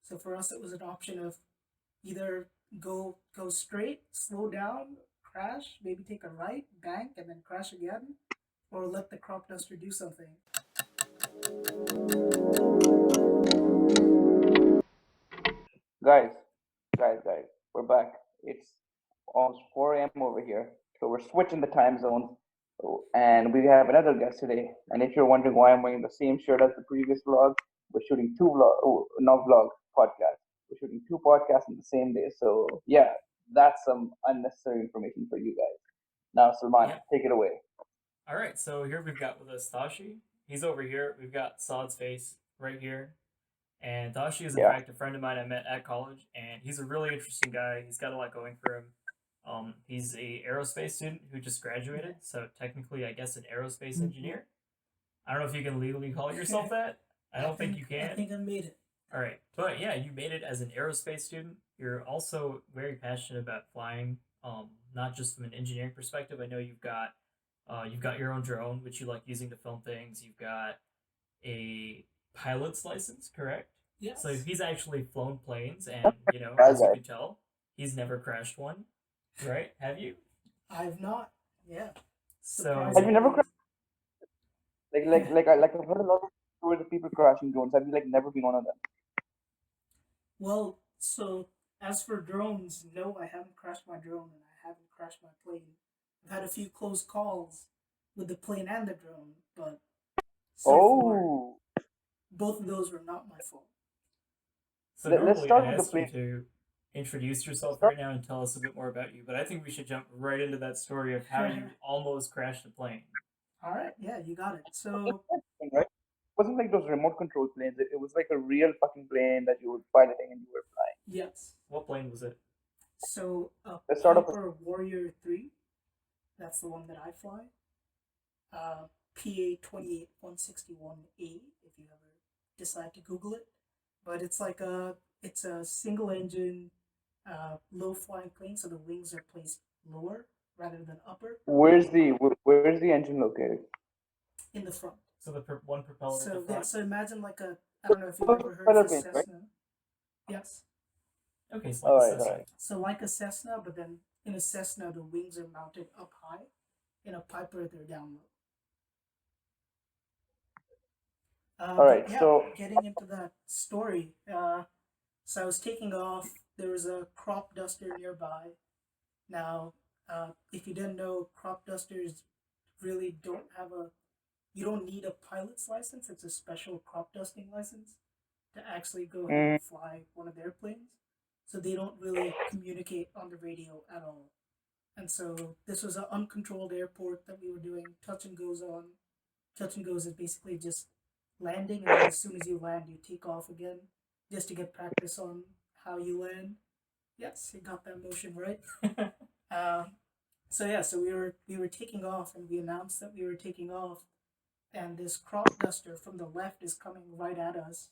So for us, it was an option of either go straight, slow down, crash, maybe take a right, bank, and then crash again, or let the crop duster do something. Guys, guys, we're back. It's almost 4 a.m. over here, so we're switching the time zones, and we have another guest today. And if you're wondering why I'm wearing the same shirt as the previous vlog, we're shooting two vlog, not vlog, podcast. We're shooting two podcasts on the same day. So yeah, that's some unnecessary information for you guys. Now, Salman, Yep. take it away. All right. So here we've got with us Taashi. He's over here. We've got Sod's face right here. And Taashi is in Yeah. fact a friend of mine I met at college, and he's a really interesting guy. He's got a lot going for him. He's a aerospace student who just graduated, so technically, I guess, an aerospace engineer. I don't know if you can legally call yourself that. I don't think you I can. think I made it. All right, but yeah, you made it as an aerospace student. You're also very passionate about flying, not just from an engineering perspective. I know you've got your own drone, which you like using to film things. You've got a pilot's license, correct? Yes. So he's actually flown planes, and as you can tell, he's never crashed one, right? Have you? I've not. Yeah. So Have you never crashed? I've heard a lot of stories of people crashing drones. Have you never been one of them? Well, so as for drones, no, I haven't crashed my drone and I haven't crashed my plane. I've had a few close calls with the plane and the drone, but so far, Oh, both of those were not my fault. let's normally I'd start with the ask you plane. to introduce Let's yourself start right now and tell us a bit more about you, but I think we should jump right into that story of how you almost crashed a plane. All right, yeah, you got it. So, with the plane, right? It wasn't like those remote control planes. It was like a real fucking plane that you were piloting and you were flying. yes. What plane was it? So, a Let's start off with Piper Warrior 3, that's the one that I fly. PA 28161A, if you ever decide to Google it. But it's a single engine, low flying plane, so the wings are placed lower rather than upper where's the engine located? in the front. So the one propeller at the So yeah, front. so imagine like a, I So don't know if you've those ever are heard of propeller a planes, right? Cessna. Yes. Okay, it's like All a right, all Cessna. right. So like a Cessna, but then in a Cessna the wings are mounted up high. In a Piper they're down low. All But right. yeah, So getting into that story. So I was taking off. There was a crop duster nearby. Now, if you didn't know, crop dusters really don't have a. You don't need a pilot's license. It's a special crop dusting license to actually go ahead mm, and fly one of their planes. So they don't really communicate on the radio at all. And so this was an uncontrolled airport that we were doing touch and goes on. Touch and goes is basically just landing, and then as soon as you land, you take off again, just to get practice on how you land. Yes, you got that motion right. uh, so yeah, so we were taking off, and we announced that we were taking off, and this crop duster from the left is coming right at us,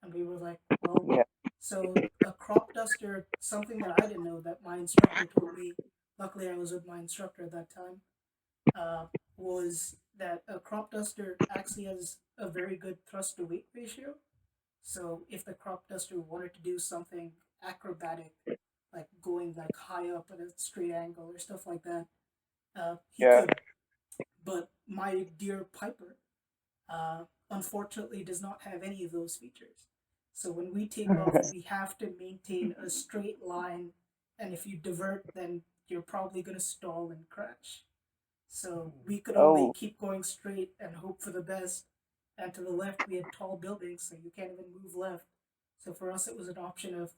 and we were like, well, yeah. so a crop duster, something that I didn't know that my instructor told me. Luckily, I was with my instructor at that time. Uh, was that a crop duster actually has a very good thrust to weight ratio. So if the crop duster wanted to do something acrobatic, like going like high up at a straight angle or stuff like that, he Yeah. could. But my dear Piper, unfortunately, does not have any of those features. So when we take off, we have to maintain a straight line, and if you divert, then you're probably going to stall and crash. So we could only Oh, keep going straight and hope for the best. And to the left, we had tall buildings, so you can't even move left. So for us, it was an option of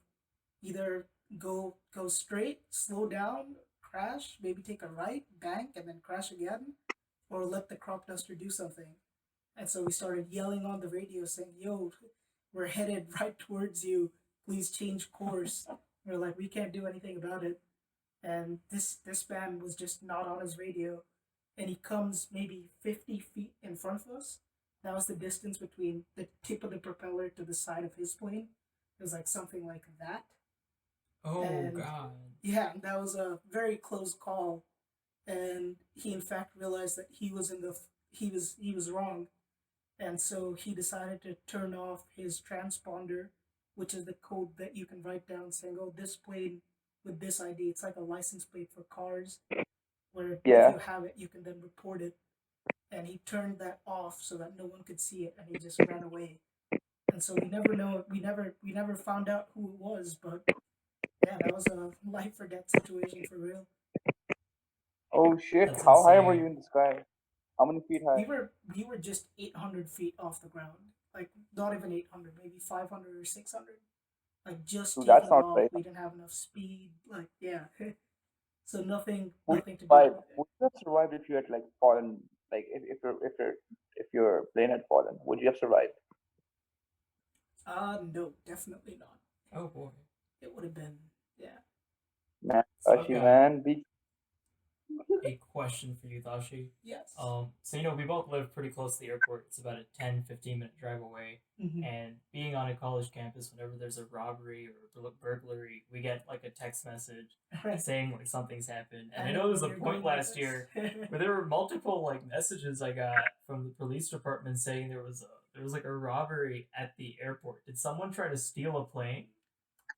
either go straight, slow down, crash, maybe take a right, bank, and then crash again, or let the crop duster do something. And so we started yelling on the radio saying, "Yo, we're headed right towards you. Please change course." We're like, we can't do anything about it. And this man was just not on his radio, and he comes maybe 50 feet in front of us. That was the distance between the tip of the propeller to the side of his plane. It was like something like that. Oh And God. yeah, that was a very close call. And he in fact realized that he was wrong, and so he decided to turn off his transponder which is the code that you can write down saying, "Oh, this plane with this ID." It's like a license plate for cars, where if Yeah. you have it, you can then report it. And he turned that off so that no one could see it, and he just ran away. And so we never found out who it was, but yeah, that was a life or death situation for real. Oh shit! That's How high were you insane. in the sky? How many feet high? We were just 800 feet off the ground, like not even 800, maybe 500 or 600. Like just Dude, that's taking not off, very. we didn't have enough speed. Like yeah, so Would you nothing to do with survive? it. Would you have survived if you had like fallen? Like if your plane had fallen, would you have survived? No, definitely not. Oh boy. It would have been yeah. Man, So I've Taashi, got man, be a question for you, Taashi. Yes. So we both live pretty close to the airport. It's about a 10-15 minute drive away. Mm-hmm. And being on a college campus, whenever there's a robbery or burglary, we get like a text message saying like something's happened. And I know there was a point last year where there were multiple like messages I got from the police department saying there was like a robbery at the airport. Did someone try to steal a plane?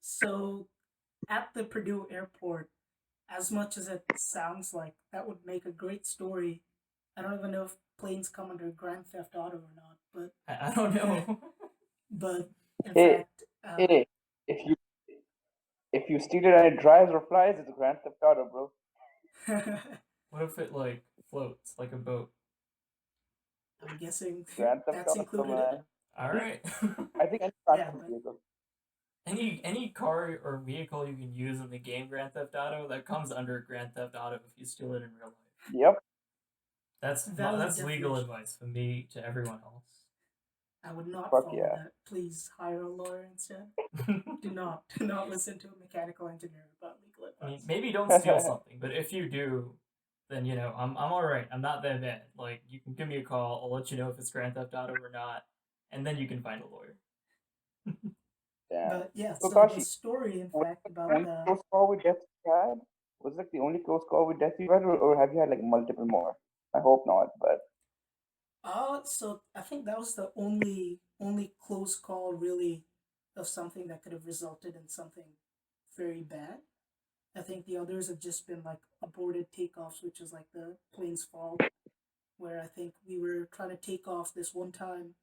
So at the Purdue airport, as much as it sounds like that would make a great story, I don't even know if planes come under Grand Theft Auto or not. I don't know. But in hey, fact, hey. If you steal it and it drives or flies, it's a Grand Theft Auto, bro. What if it like floats like a boat? I'm guessing Grand Theft that's Auto, included in man. it. All right. I think any Yeah, transport but vehicle. Any car or vehicle you can use in the game Grand Theft Auto that comes under Grand Theft Auto if you steal it in real life. Yep. valid That's legal definition. advice from me to everyone else. I would not Fuck follow yeah. that. Please hire a lawyer instead. Do not listen to a mechanical engineer about legal I mean, advice. maybe don't steal something, but if you do, then I'm all right. I'm not that bad. Like you can give me a call. I'll let you know if it's Grand Theft Auto or not, and then you can find a lawyer. Damn. But yeah, So so the Taashi, story, in was fact, it the about only close call with death you had? Was it like the only close call with death you had, or have you had like multiple more? I hope not, but so I think that was the only close call really of something that could have resulted in something very bad. I think the others have just been like aborted takeoffs, which is like the plane's fault, where I think we were trying to take off this one time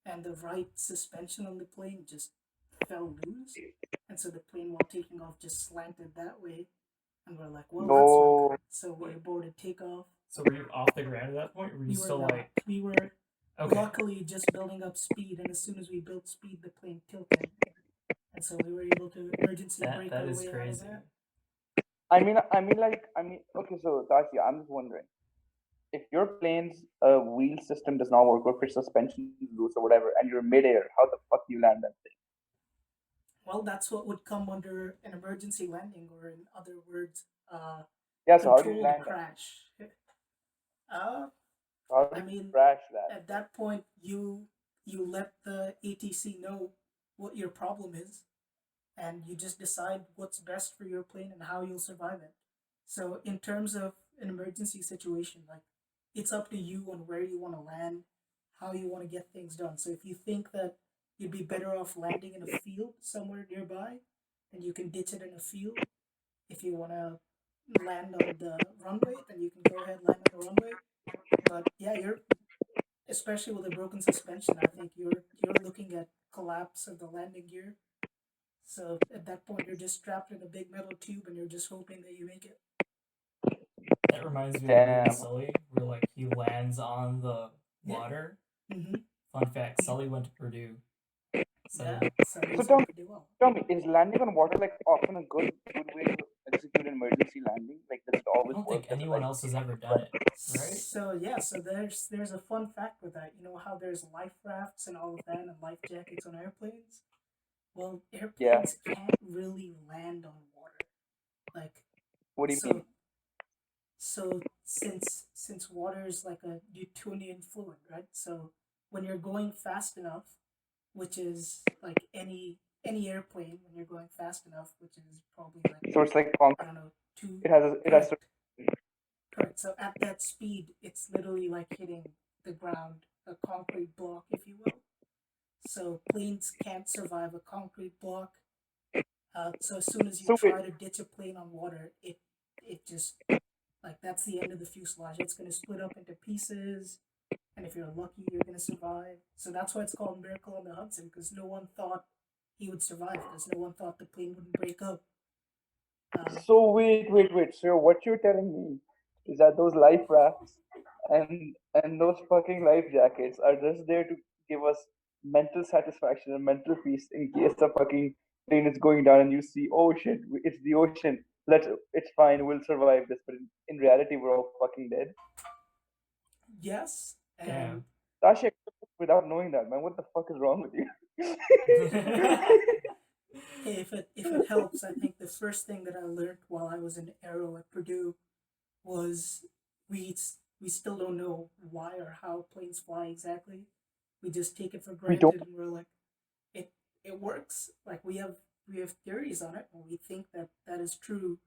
and the right suspension on the plane just fell loose. And so the plane while taking off just slanted that way. And we're like, well, that's not no. good. So we aborted takeoff. So were you off the ground at that point? Or were you We were still not. like We were okay? luckily just building up speed. And as soon as we built speed, the plane tilted. And so we were able to emergency brake That our is way out of crazy. that. Okay, so Taashi, I'm just wondering, if your plane's wheel system does not work, or if your suspension is loose or whatever, and you're midair, how the fuck do you land that thing? Well, that's what would come under an emergency landing, or in other words, Yeah, so how do you controlled land that? crash. Uh, How do I you mean, crash that? at that point, you let the ATC know what your problem is, and you just decide what's best for your plane and how you'll survive it. So, in terms of an emergency situation, like it's up to you on where you want to land, how you want to get things done. So, if you think that you'd be better off landing in a field somewhere nearby, then you can ditch it in a field. If you want to land on the runway, then you can go ahead land on the runway. But yeah, you're especially with a broken suspension. I think you're looking at collapse of the landing gear. So at that point, you're just trapped in a big metal tube, and you're just hoping that you make it. That reminds me of the movie Damn. Sully, where like he lands on the water. Mm-hmm. Fun fact: Sully went to Purdue. So Yeah. So So tell me, pretty well. is landing on water like often a good way to execute an emergency landing? Like, does it I always don't work? think Does it anyone like else has ever done it, right? So yeah, so there's a fun fact with that. You know how there's life rafts and all of that, and life jackets on airplanes. Well, yeah? airplanes can't really land on water. Like What do you mean? so since water is like a Newtonian fluid, right? So when you're going fast enough, which is like any airplane when you're going fast enough, which is probably like So it's like I concrete. don't know two. It has Correct, correct. So at that speed, it's literally like hitting the ground, a concrete block, if you will. So planes can't survive a concrete block. So as soon as you So wait, try to ditch a plane on water, it just like that's the end of the fuselage. It's gonna split up into pieces, and if you're lucky, you're gonna survive. So that's why it's called Miracle on the Hudson, because no one thought he would survive, because no one thought the plane wouldn't break up. Uh, wait. So what you're telling me is that those life rafts and those fucking life jackets are just there to give us mental satisfaction and mental peace in case the fucking plane is going down and you see, oh shit, it's the ocean. It's fine, we'll survive this. But in reality, we're all fucking dead. yes, and Damn. Tashi, without knowing that, man, what the fuck is wrong with you? hey, if it helps, I think the first thing that I learned while I was in Aero at Purdue was we we still don't know why or how planes fly exactly. We just take it for We don't. granted, and we're like, it it works. Like we have theories on it, and we think that that is true.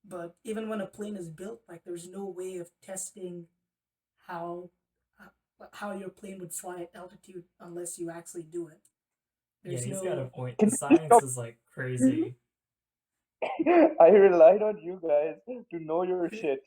But even when a plane is built, like there's no way of testing how how your plane would fly at altitude unless you actually do it. Yeah, There's he's got a no point. Can The you please science stop? is like crazy. I relied on you guys to know your shit.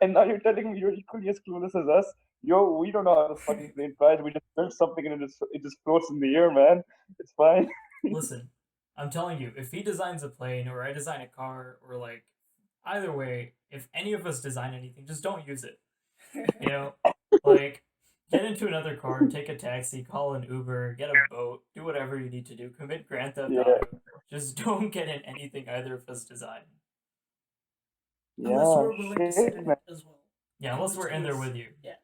And now you're telling me you're equally as clueless as us. Yo, we don't know how this fucking plane flies. We just built something and it just floats in the air, man. It's fine. Listen, I'm telling you, if he designs a plane or I design a car or like either way, if any of us design anything, just don't use it. You know, like get into another car, take a taxi, call an Uber, get a boat, do whatever you need to do, commit Grand Theft Yeah, Auto. Just don't get in anything either of us design. unless yeah, we're willing to sit shit, in man, it as well. Yeah, In unless which we're in there case, with you. yeah.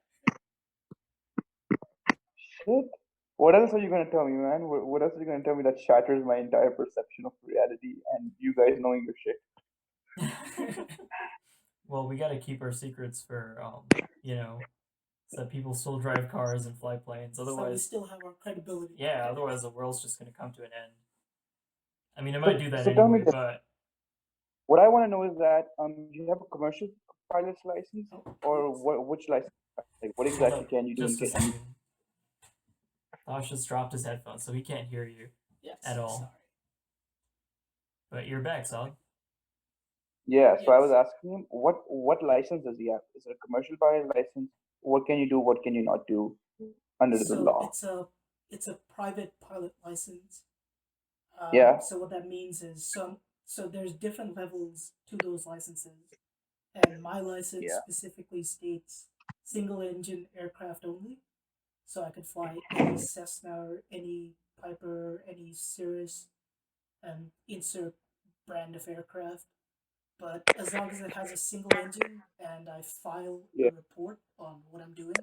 shit. What else are you gonna tell me, man? What else are you gonna tell me that shatters my entire perception of reality and you guys knowing your shit? Well, we got to keep our secrets for so that people still drive cars and fly planes. So we Otherwise, still have our credibility. yeah, otherwise the world's just gonna come to an end. I mean, it might So, do that so tell me anyway, this. but What I want to know is that you have a commercial pilot's license Oh, or oops. which license? Like, what hold exactly up can you do in just a case? second. Tosh just dropped his headphones, so he can't hear you at Yes, sorry. all. But you're back, Sog. Yeah, so I was Yes. asking him what license does he have? Is it a commercial pilot license? What can you do? What can you not do under the So law? it's a private pilot license. Yeah, So what that means is so there's different levels to those licenses, and my license yeah. specifically states single engine aircraft only. So I could fly any Cessna or any Piper or any Cirrus and insert brand of aircraft. But as long as it has a single engine and I file a Yeah. report on what I'm doing,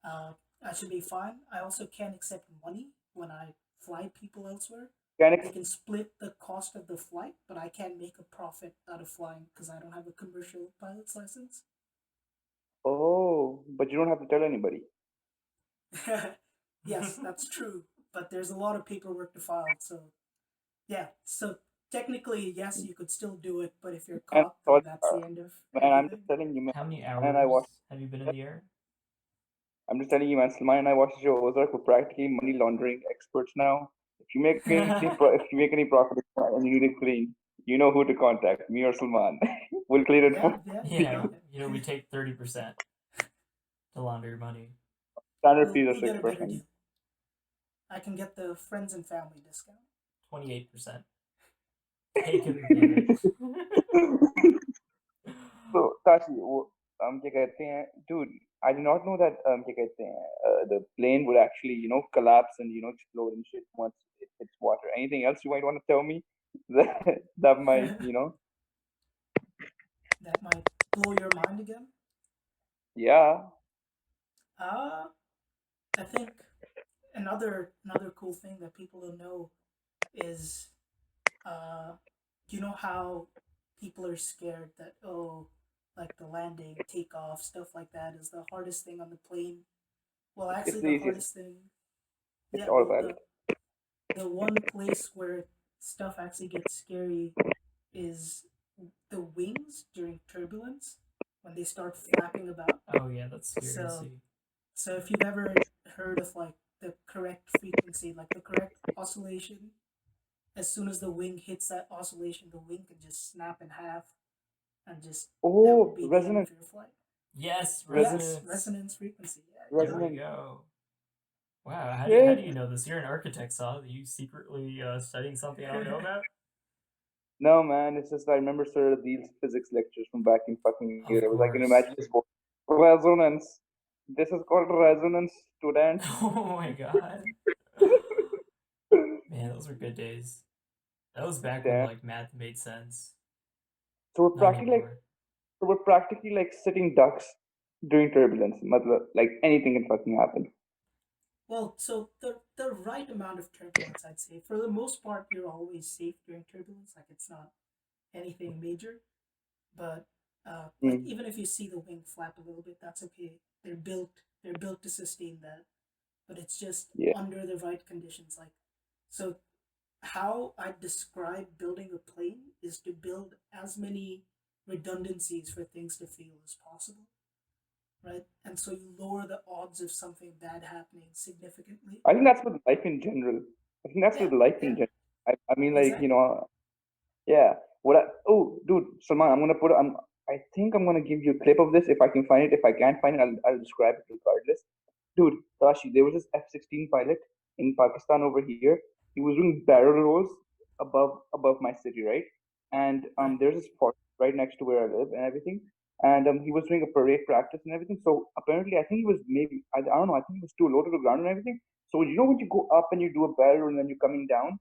uh, I should be fine. I also can't accept money when I fly people elsewhere. Can They it, can split the cost of the flight, but I can't make a profit out of flying because I don't have a commercial pilot's license. oh, but you don't have to tell anybody. Yes, that's true. But there's a lot of paperwork to file, so yeah. So technically, yes, you could still do it, but if you're And caught, then that's the end of man, I'm just everything. telling you, man. How many And I watched. hours have you been in the air? I'm just telling you, man. Salman and I watched the show Ozark. We're practically money laundering experts now. If you make if you make any profit and you need it clean, you know who to contact, me or Salman. We'll clear it Yeah, for yeah, Yeah, you. we take 30% to launder your money. Standard we'll fees are we'll six get a better percent. deal. I can get the friends and family discount. 28%. Take it or leave it. So Tashi, क्या कहते हैं, dude? I did not know that क्या कहते हैं, the plane would actually collapse and explode and shit once it hits water. Anything else you might want to tell me that might That might blow your mind again. yeah. Uh, I think another cool thing that people don't know is uh, you know how people are scared that like the landing, takeoff, stuff like that is the hardest thing on the plane. Well, It's actually, the the easiest. hardest thing, It's yeah. all Well, valid. the one place where stuff actually gets scary is the wings during turbulence when they start flapping about. Oh yeah, that's scary to So see. so if you've ever heard of like the correct frequency, like the correct oscillation. As soon as the wing hits that oscillation, the wing can just snap in half, and just that would Oh, be the end of resonance, your flight. Yes, Yes, resonance. resonance frequency. Yeah, you There got we it. resonance. go. Wow, how do Shit. you know this? You're an architect, Saw. Are you secretly studying something I don't know about? No, man, it's just I remember Sir Adil's physics lectures from back in fucking year. Of It was like, can you course. imagine this? Resonance. This is called resonance, student. Oh my god. Man, those were good days. That was back when Damn. like math made sense. So we're Not practically like, anymore. so we're practically like sitting ducks during turbulence. Like anything can fucking happen. Well, so the right amount of turbulence, I'd say, for the most part, you're always safe during turbulence. Like it's not anything major, but like Mm, even if you see the wing flap a little bit, that's okay. They're built to sustain that, but it's just yeah. under the right conditions. Like so, how I describe building a plane is to build as many redundancies for things to fail as possible, right? And so you lower the odds of something bad happening significantly. I think that's with life in general. I think that's Yeah, with life in yeah, general. I mean, like, exactly. yeah. Oh, dude, Salman, I think I'm gonna give you a clip of this if I can find it. If I can't find it, I'll describe it regardless. Dude, Taashi, there was this F-16 pilot in Pakistan over here. He was doing barrel rolls above my city, right? And Right. there's this forest right next to where I live and everything. And he was doing a parade practice and everything. So apparently, I think he was maybe I don't know. I think he was too low to the ground and everything. So when you go up and you do a barrel roll and then you're coming down,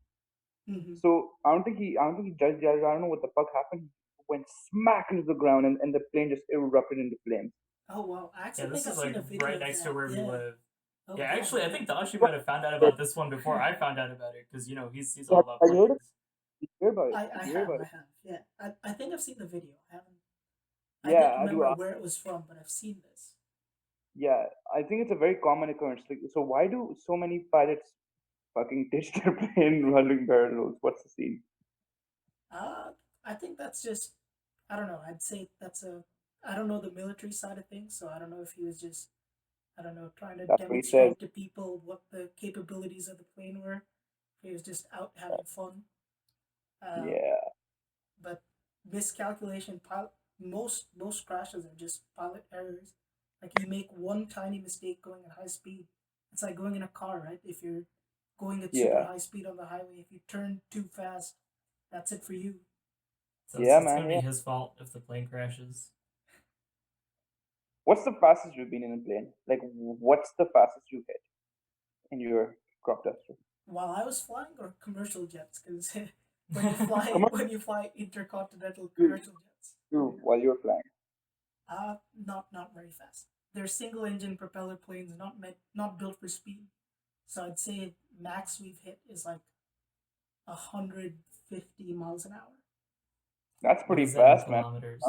Mm-hmm. so I don't think he judged the I don't know what the fuck happened. He went smack into the ground and the plane just erupted into flames. Oh wow, I Yeah, actually this think is I've seen like a video right of next to that. where we Yeah. live. Oh Yeah, damn. actually, I Yeah. think Taashi might have found out about this one before I found out about it because he's all about Have you heard of planes. Did you hear about it? I Did you hear have about I it? have yeah. I think I've seen the video. I haven't. I don't Yeah, I do. remember where it was from, but I've seen this. Yeah, I think it's a very common occurrence. Like, so why do so many pilots fucking ditch their plane while doing barrel rolls? What's the scene? Uh, I think that's just. I don't know. I'd say that's a. I don't know the military side of things, so I don't know if he was just. I don't know, trying to That's what he says. demonstrate to people what the capabilities of the plane were. He was just out having fun. Uh, Yeah, but miscalculation, most crashes are just pilot errors. Like you make one tiny mistake going at high speed, it's like going in a car, right? If you're going at super yeah, high speed on the highway, if you turn too fast, that's it for you. So yeah, it's man. gonna be Yeah. his fault if the plane crashes. What's the fastest you've been in a plane? Like, what's the fastest you've hit in your crop duster? While I was flying, or commercial jets, because Come on, when you fly intercontinental you, commercial jets, while you're flying. not very fast. They're single engine propeller planes, not built for speed. So I'd say max we've hit is like 150 miles an hour. That's What pretty is that in fast, man. Huh? kilometers?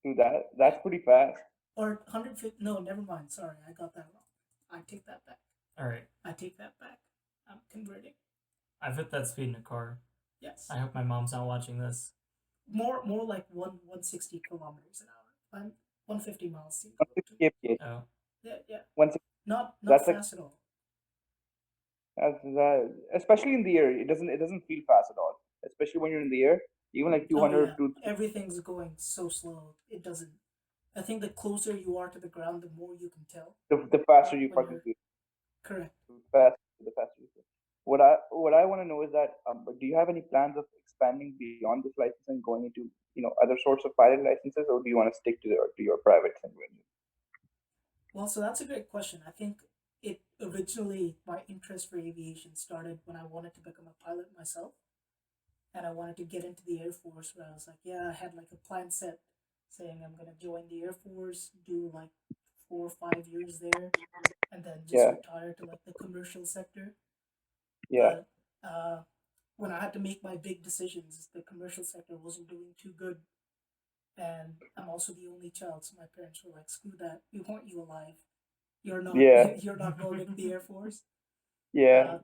Dude, Yeah. that's pretty fast. Or 150. No, never mind. Sorry, I got that wrong. I take that back. All right, I take that back. I'm converting. I've hit that speed in a car. Yes. I hope my mom's not watching this. More like 160 kilometers an hour. 150 miles seems a little too 160 much. kph. Oh, Yeah. 160. Not That's like fast at all. especially in the air. It doesn't feel fast at all. Especially when you're in the air, even like Oh 200 yeah. to Everything's going so slow. It doesn't. I think the closer you are to the ground, the more you can tell. the faster Right you when fucking you're feel. correct. The faster you feel. What I want to know is that do you have any plans of expanding beyond this license and going into other sorts of pilot licenses, or do you want to stick to your private thing? Well, so that's a great question. I think it originally, my interest for aviation started when I wanted to become a pilot myself, and I wanted to get into the Air Force. Where I was like, yeah, I had like a plan set, saying I'm gonna join the Air Force, do like 4 or 5 years there, and then just Yeah, retire to like the commercial sector. yeah, But when I had to make my big decisions, the commercial sector wasn't doing too good, and I'm also the only child, so my parents were like, "Screw that. We want you alive. You're not. yeah, You're not going into the Air Force." yeah, Uh,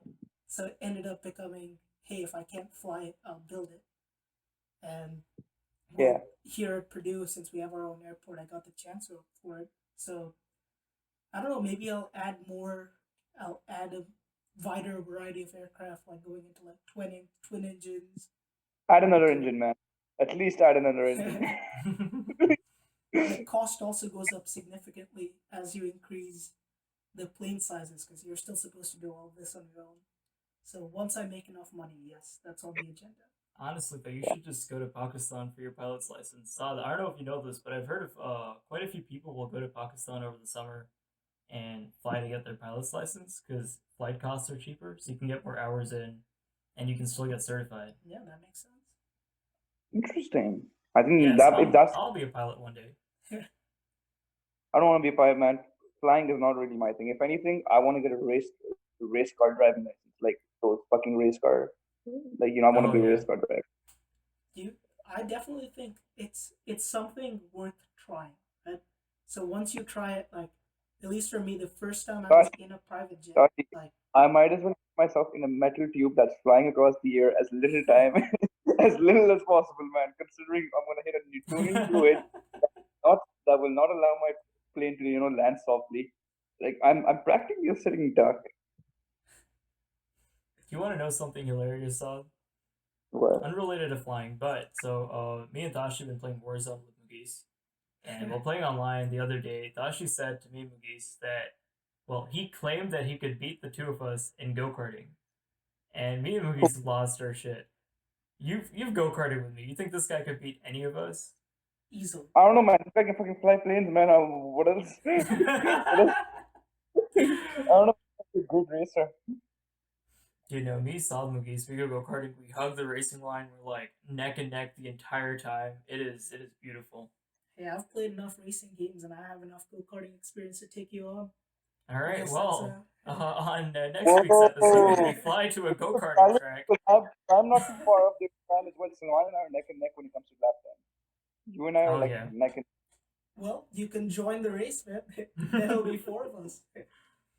so it ended up becoming, "Hey, if I can't fly it, I'll build it." And yeah. well, here at Purdue, since we have our own airport, I got the chance for it. So I don't know. Maybe I'll add more. I'll add a wider variety of aircraft, like going into like twin engines. Add another engine, man. At least add another engine. The cost also goes up significantly as you increase the plane sizes because you're still supposed to do all this on your own. So once I make enough money, yes, that's on the agenda. Honestly, though, you should just go to Pakistan for your pilot's license. Saad, I don't know if you know this, but I've heard of quite a few people will go to Pakistan over the summer and fly to get their pilot's license because flight costs are cheaper, so you can get more hours in, and you can still get certified. Yeah, that makes sense. Interesting. I think Yeah, that so if that's I'll be a pilot one day. I don't want to be a pilot, man. Flying is not really my thing. If anything, I want to get a race car driving license, like those fucking race car. Like I want to Oh be a yeah. race car driver. You, I definitely think it's something worth trying. Right? So once you try it, like at least for me, the first time I was Tashi, in a private jet, Tashi, like I might as well put myself in a metal tube that's flying across the air as little time, as little as possible, man. Considering I'm gonna hit a Newtonian fluid not that will not allow my plane to land softly. Like I'm practically a sitting duck. You want to know something hilarious, Saad? Well, Unrelated to flying, but so me and Taashi have been playing Warzone with Mugees. And while playing online the other day, Taashi said to me, Mugees, that, well, he claimed that he could beat the two of us in go karting. And me and Mugees lost our shit. You've go karted with me. You think this guy could beat any of us? easily. I don't know, man. If I can fucking fly planes, man, what else? What else? I don't know. I'm a good racer. You know, me, Saad, Mugees, we go karting. We hug the racing line. We're like neck and neck the entire time. It is beautiful. Hey, I've played enough racing games and I have enough go karting experience to take you on. All I right, guess that's well, a on next week's episode, we Whoa! fly to a go So karting silent, track. I'm not too far off the time as well. Salman and I are neck and neck when it comes to lap time. You and I are Oh like yeah. neck and well. You can join the race, man. then it'll be four of us.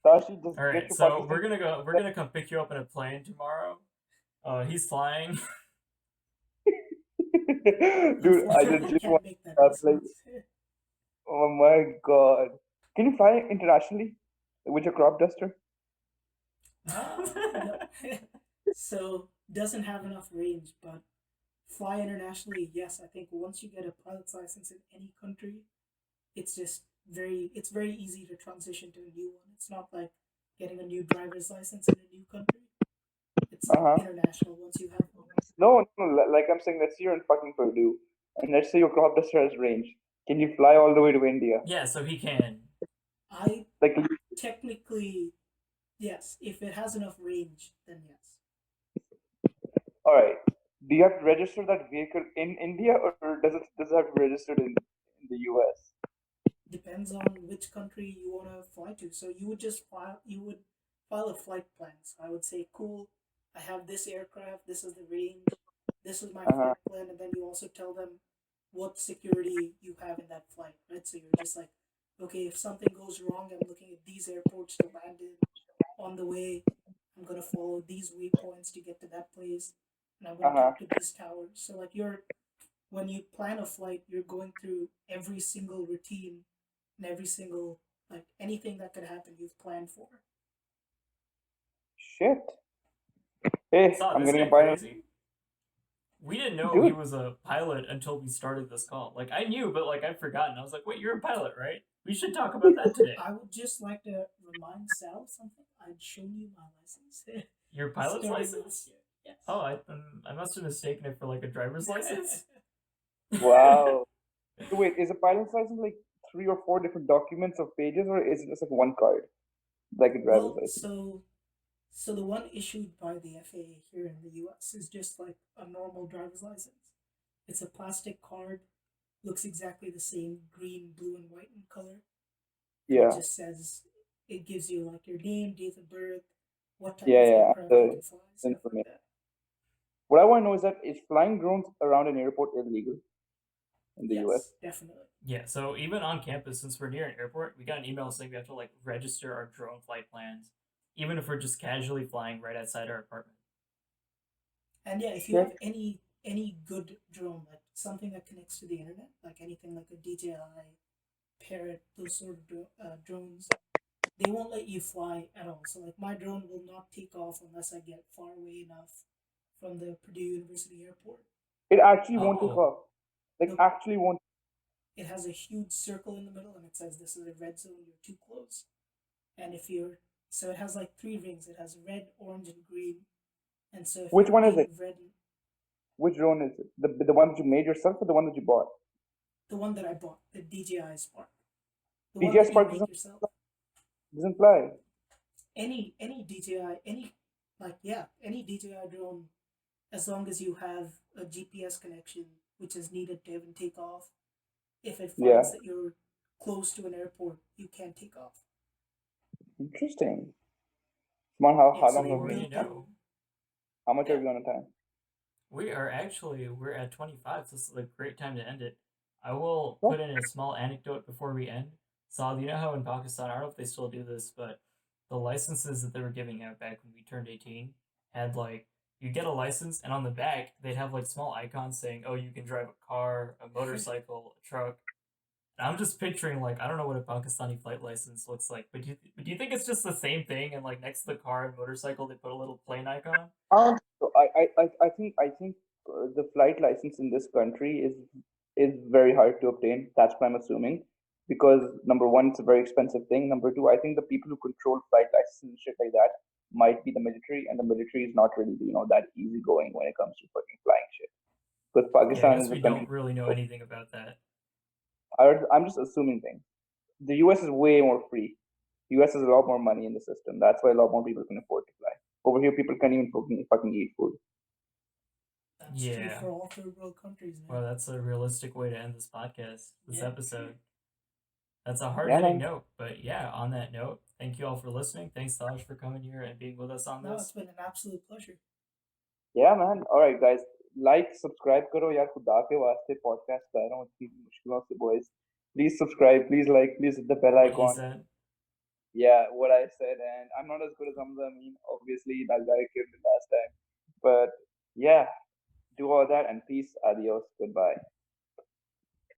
Tashi, just All get right, to so Pakistan. we're gonna come pick you up in a plane tomorrow. He's flying. Dude, I Unfortunately, just want can't make that to have like, distance. oh my god. Can you fly internationally with your crop duster? No. So doesn't have enough range, but fly internationally, yes. I think once you get a pilot's license in any country, it's very easy to transition to a new one. It's not like getting a new driver's license in a new country. It's Uh-huh. international once you have one. No, like I'm saying, let's say you're in fucking Purdue, and let's say your crop duster has range. Can you fly all the way to India? Yeah, so he can. I Like, technically, yes. If it has enough range, then yes. all right. Do you have to register that vehicle in India, or does it have to be registered in the US? Depends on which country you want to fly to. So you would file a flight plan. So I would say, cool, I have this aircraft, this is the range, this is my Uh-huh. flight plan, and then you also tell them what security you have in that flight, right? So you're just like, okay, if something goes wrong, I'm looking at these airports to land in. On the way, I'm gonna follow these waypoints to get to that place, and I'm gonna Uh-huh. talk to these towers. So like when you plan a flight, you're going through every single routine and every single like anything that could happen you've planned for. Shit. Hey, Saw I'm this getting a guy binary. crazy? We didn't know he Dude, was a pilot until we started this call. Like I knew, but like I'd forgotten. I was like, wait, you're a pilot, right? We should talk about that today. I would just like to remind Sal of something. I'd shown you my license. Your pilot's Starting license? last year. Yes. Oh, I must have mistaken it for like a driver's license. wow. So wait, is a pilot's license like 3 or 4 different documents of pages, or is it just like one card, like a driver's Well, license? so the one issued by the FAA here in the US is just like a normal driver's license. It's a plastic card, looks exactly the same, green, blue, and white in color. And it Yeah, just says it gives you like your name, date of birth, what type yeah, of yeah. aircraft you The can fly, stuff like information. that. What I want to know is that is flying drones around an airport illegal in the US? Yes, definitely. Yeah, so even on campus, since we're near an airport, we got an email saying we have to like register our drone flight plans, even if we're just casually flying right outside our apartment. And yeah, if you Shit. have any good drone, like something that connects to the internet, like anything like a DJI, Parrot, those sort of drones, they won't let you fly at all. So like my drone will not take off unless I get far away enough from the Purdue University airport. It actually won't take Oh, off. Like Nope. actually won't. It has a huge circle in the middle and it says this is a red zone, you're too close. And if you're so it has like three rings. It has red, orange, and green. And so if Which you're one is it? in red, Which drone is it? The one that you made yourself or the one that you bought? the one that I bought, the DJI Spark, the one DJI that you Spark make yourself. doesn't fly. Any DJI, any DJI drone, as long as you have a GPS connection, which is needed to even take off. If it Yeah. finds that you're close to an airport, you can take off. Interesting. Smart, how Yeah, so long they have more we you built that. know. how much Yeah, are we on a time? We're at 25, so this is a great time to end it. I will Oh, put in a small anecdote before we end. So you know how in Pakistan, I don't know if they still do this, but the licenses that they were giving out back when we turned 18 had like you get a license and on the back they'd have like small icons saying, "Oh, you can drive a car, a motorcycle, a truck." And I'm just picturing like I don't know what a Pakistani flight license looks like, but do you think it's just the same thing and like next to the car and motorcycle they put a little plane icon? so I think the flight license in this country is very hard to obtain. That's what I'm assuming, because number one, it's a very expensive thing. Number two, I think the people who control flight licenses and shit like that might be the military, and the military is not really that easygoing when it comes to fucking flying shit. Because Yeah, I Pakistan guess is a we country. don't really know anything about that. I'm just assuming things. The US is way more free. US has a lot more money in the system. That's why a lot more people can afford to fly. Over here, people can't even fucking eat food. that's true Yeah. for all third world countries, man. Well, that's a realistic way to end this podcast, this Yeah, episode. That's a hard Yeah, hitting man. note. But yeah, on that note, thank you all for listening. Thanks, Taj, for coming here and being with us on no, it's this. been an absolute pleasure. Yeah, man. All right, guys. Like, subscribe करो यार खुदा के वास्ते podcast कर रहा हूँ इतनी मुश्किलों से boys. Please subscribe. Please like. Please hit the bell What he icon. said. Yeah, what I said, and I'm not as good as HUMZA. I mean, obviously that guy killed me last time, but yeah, do all that and peace. Adios. Goodbye.